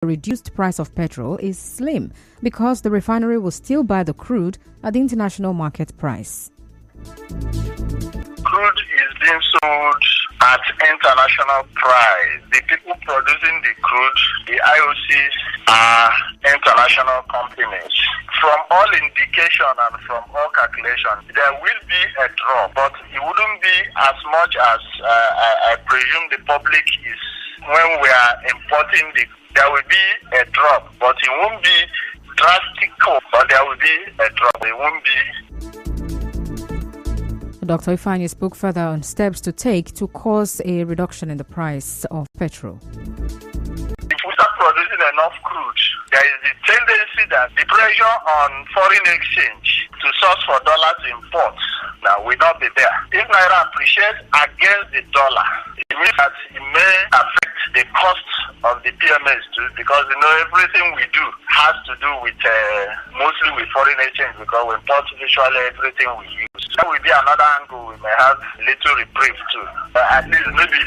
the reduced price of petrol is slim because the refinery will still buy the crude at the international market price. Crude is being sold at international price. The people producing the crude, the IOCs, are international companies. From all indication and from all calculation, there will be a drop, but it wouldn't be as much as I presume the public is when we are importing the. There will be a drop, but it won't be drastic, but there will be a drop. It won't be. Dr. Ifeanyi spoke further on steps to take to cause a reduction in the price of petrol. If we start producing enough crude, there is the tendency that the pressure on foreign exchange to source for dollars imports now will not be there. If Naira appreciates against the dollar, it means that it may affect the cost of the PMS too, because everything we do has to do with mostly with foreign exchange, because we import virtually everything we use. That will be another angle we may have little reprieve too. At least maybe.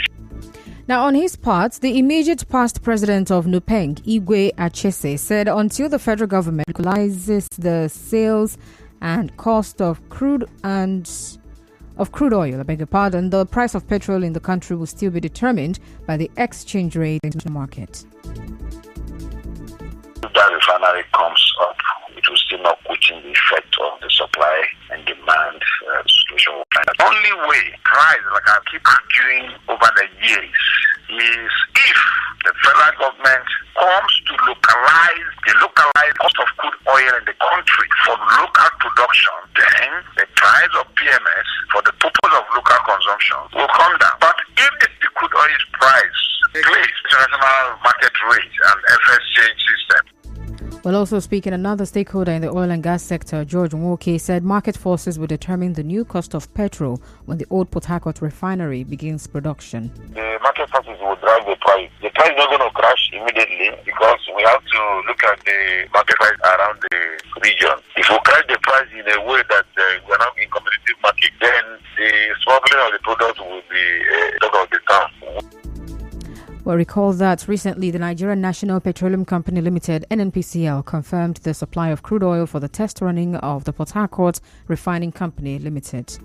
Now, on his part, the immediate past president of Nupeng, Igwe Achese, said until the federal government equalizes the sales and cost of crude oil, the price of petrol in the country will still be determined by the exchange rate in the market. If that refinery comes up, it will still not cushion the effect of the supply and demand situation. The only way price, like I keep arguing over the years, is if the federal government comes to localize the localized cost of crude oil in the country for local production, then the price of PMS for the purpose of local consumption will come down. But if the crude oil price replace international market rate and FX change system. Well, also speaking, another stakeholder in the oil and gas sector, George Nwoke, said market forces will determine the new cost of petrol when the old Port Harcourt refinery begins production. The market forces will drive the price. The price is not going to crash immediately because we have to look at the market price around the region. If we crash the price in a way that we're not in competitive market, then the smuggling of the product will be talk of the town. Well, recall that recently the Nigerian National Petroleum Company Limited, NNPCL, confirmed the supply of crude oil for the test running of the Port Harcourt Refining Company Limited.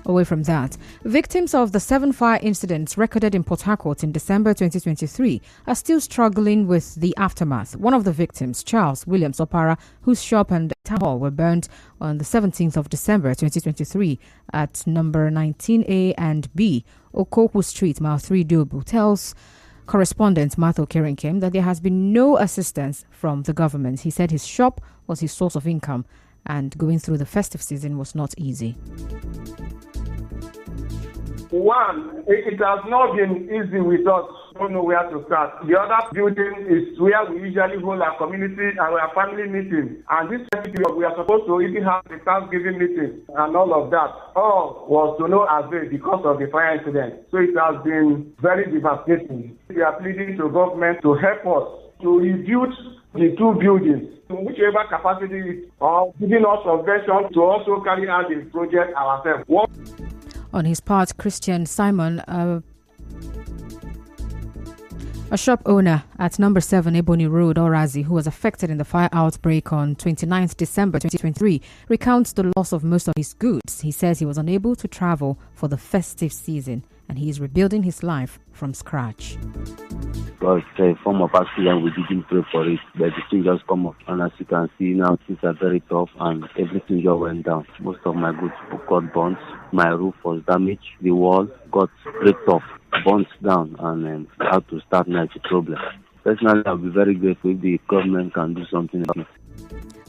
Away from that, victims of the 7 fire incidents recorded in Port Harcourt in December 2023 are still struggling with the aftermath. One of the victims, Charles Williams Opara, whose shop and town hall were burnt on the 17th of December 2023 at number 19A and B, Okoku Street, Mile 3 Dobu, tells correspondent Matthew Kerenkem that there has been no assistance from the government. He said his shop was his source of income and going through the festive season was not easy. One, it has not been easy with us. Don't know where to start. The other building is where we usually hold our community and our family meeting. And this period, we are supposed to even have the Thanksgiving meeting and all of that. All was to no avail because of the fire incident. So it has been very devastating. We are pleading to government to help us to reduce the 2 buildings, whichever capacity is, or giving us subvention to also carry out the project ourselves. On his part, Christian Simon, a shop owner at number 7 Ebony Road, Orazi, who was affected in the fire outbreak on 29th December 2023, recounts the loss of most of his goods. He says he was unable to travel for the festive season and he is rebuilding his life from scratch. It was a form of accident. We didn't pray for it, but the thing just come up. And as you can see now, things are very tough and everything just went down. Most of my goods got burnt. My roof was damaged. The wall got ripped off, burnt down, and I had to start now the problem. Personally, I'll be very grateful if the government can do something about it.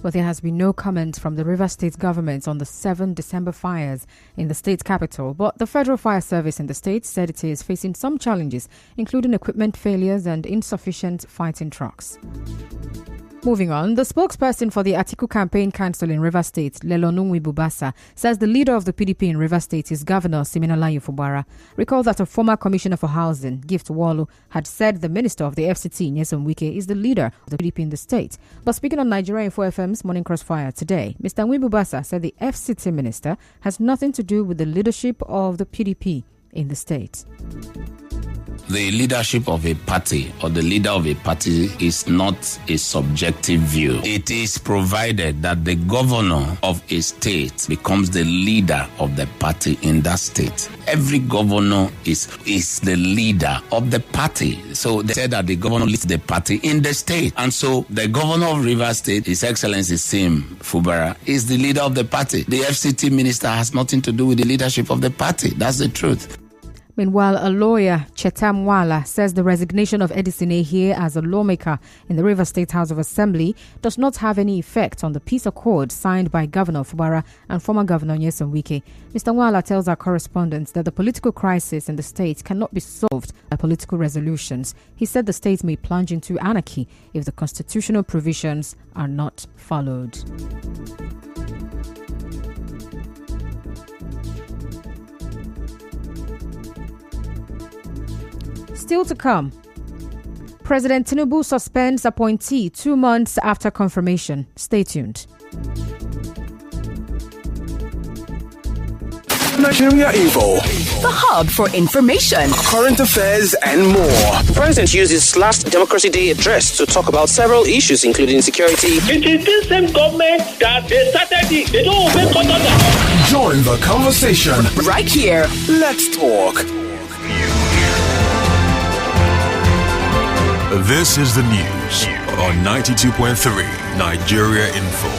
But there has been no comment from the Rivers State government on the 7 December fires in the state capital. But the Federal Fire Service in the state said it is facing some challenges, including equipment failures and insufficient fighting trucks. Moving on, the spokesperson for the Atiku Campaign Council in Rivers State, Lelonunwi Bubasa, says the leader of the PDP in Rivers State is Governor Siminalayi Fubara. Recall that a former commissioner for housing, Gift Walu, had said the minister of the FCT, Nyesom Wike, is the leader of the PDP in the state. But speaking on Nigeria Info FM's Morning Crossfire today, Mr. Nwi Bubasa said the FCT minister has nothing to do with the leadership of the PDP in the state. The leadership of a party or the leader of a party is not a subjective view. It is provided that the governor of a state becomes the leader of the party in that state. Every governor is the leader of the party. So they said that the governor leads the party in the state. And so the governor of Rivers State, His Excellency Sim Fubara, is the leader of the party. The FCT minister has nothing to do with the leadership of the party. That's the truth. Meanwhile, a lawyer, Chetam Wala, says the resignation of Edison Ehie as a lawmaker in the Rivers State House of Assembly does not have any effect on the peace accord signed by Governor Fubara and former Governor Nyesom Wike. Mr. Wala tells our correspondents that the political crisis in the state cannot be solved by political resolutions. He said the state may plunge into anarchy if the constitutional provisions are not followed. Still to come, President Tinubu suspends appointee 2 months after confirmation. Stay tuned. Nigeria Info, the hub for information, current affairs, and more. The president used his last Democracy Day address to talk about several issues, including security. It is this same government that they started it. They don't obey conduct. Join the conversation right here. Let's talk. This is the news on 92.3 Nigeria Info.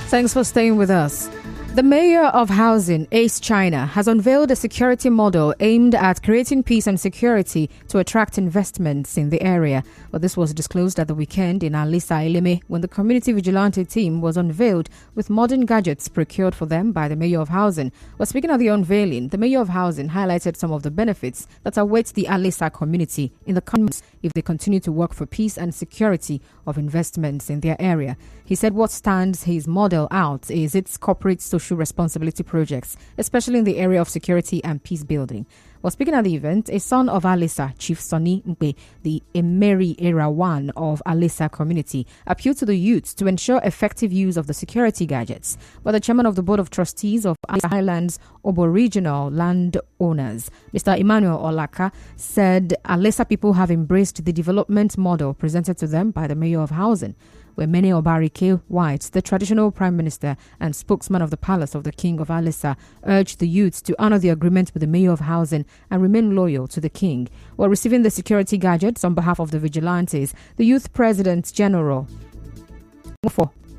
Thanks for staying with us. The mayor of Housing, Ace China, has unveiled a security model aimed at creating peace and security to attract investments in the area. But this was disclosed at the weekend in Alisa Eleme when the community vigilante team was unveiled with modern gadgets procured for them by the mayor of Housing. Well, speaking of the unveiling, the mayor of Housing highlighted some of the benefits that await the Alisa community in the coming months if they continue to work for peace and security of investments in their area. He said what stands his model out is its corporate social responsibility projects, especially in the area of security and peace building. While speaking at the event, a son of Alisa, Chief Sonny Mpe, the Emeri Era 1 of Alisa community, appealed to the youth to ensure effective use of the security gadgets. But the chairman of the Board of Trustees of Alisa Highlands Aboriginal Landowners, Mr. Emmanuel Olaka, said Alisa people have embraced the development model presented to them by the mayor of Housing, where many Obarike Whites, the traditional prime minister and spokesman of the palace of the king of Alisa, urged the youth to honor the agreement with the mayor of Housing and remain loyal to the king. While receiving the security gadgets on behalf of the vigilantes, the youth president general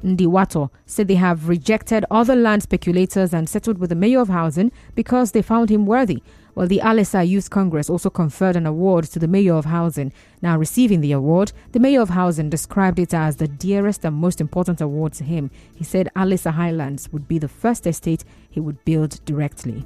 Ndiwato said they have rejected other land speculators and settled with the mayor of Housing because they found him worthy. Well, the Alisa Youth Congress also conferred an award to the mayor of Housing. Now receiving the award, the mayor of Housing described it as the dearest and most important award to him. He said Alisa Highlands would be the first estate he would build directly.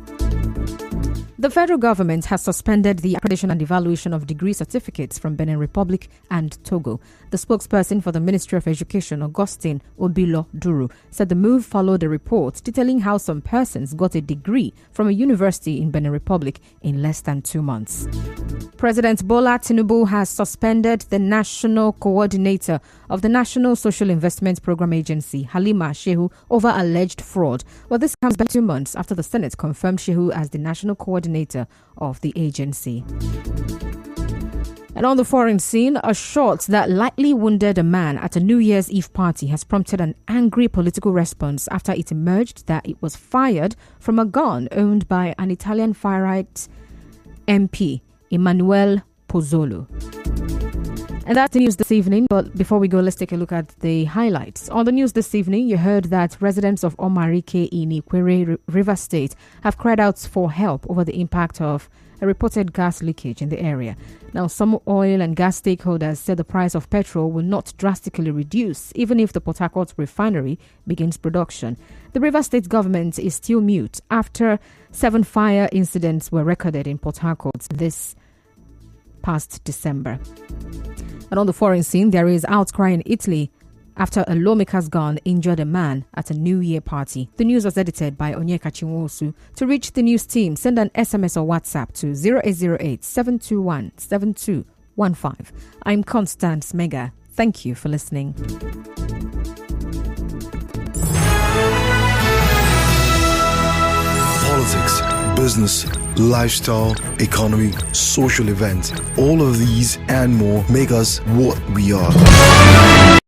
The federal government has suspended the accreditation and evaluation of degree certificates from Benin Republic and Togo. The spokesperson for the Ministry of Education, Augustine Obilo Duru, said the move followed a report detailing how some persons got a degree from a university in Benin Republic in less than 2 months. President Bola Tinubu has suspended the national coordinator of the National Social Investment Program Agency, Halima Shehu, over alleged fraud. Well, this comes back 2 months after the Senate confirmed Shehu as the national coordinator of the agency. And on the foreign scene, a shot that lightly wounded a man at a New Year's Eve party has prompted an angry political response after it emerged that it was fired from a gun owned by an Italian far-right MP, Emanuele Pozzolo. And that's the news this evening. But before we go, let's take a look at the highlights. On the news this evening, you heard that residents of Omarike in Ikwere, River State, have cried out for help over the impact of a reported gas leakage in the area. Now, some oil and gas stakeholders said the price of petrol will not drastically reduce even if the Port Harcourt refinery begins production. The River State government is still mute after 7 fire incidents were recorded in Port Harcourt this past December. And on the foreign scene, there is outcry in Italy after a lawmaker's gun injured a man at a New Year party. The news was edited by Onyeka Chinwosu. To reach the news team, send an SMS or WhatsApp to 0808-721-7215. I'm Constance Mega. Thank you for listening. Politics, business, lifestyle, economy, social events. All of these and more make us what we are.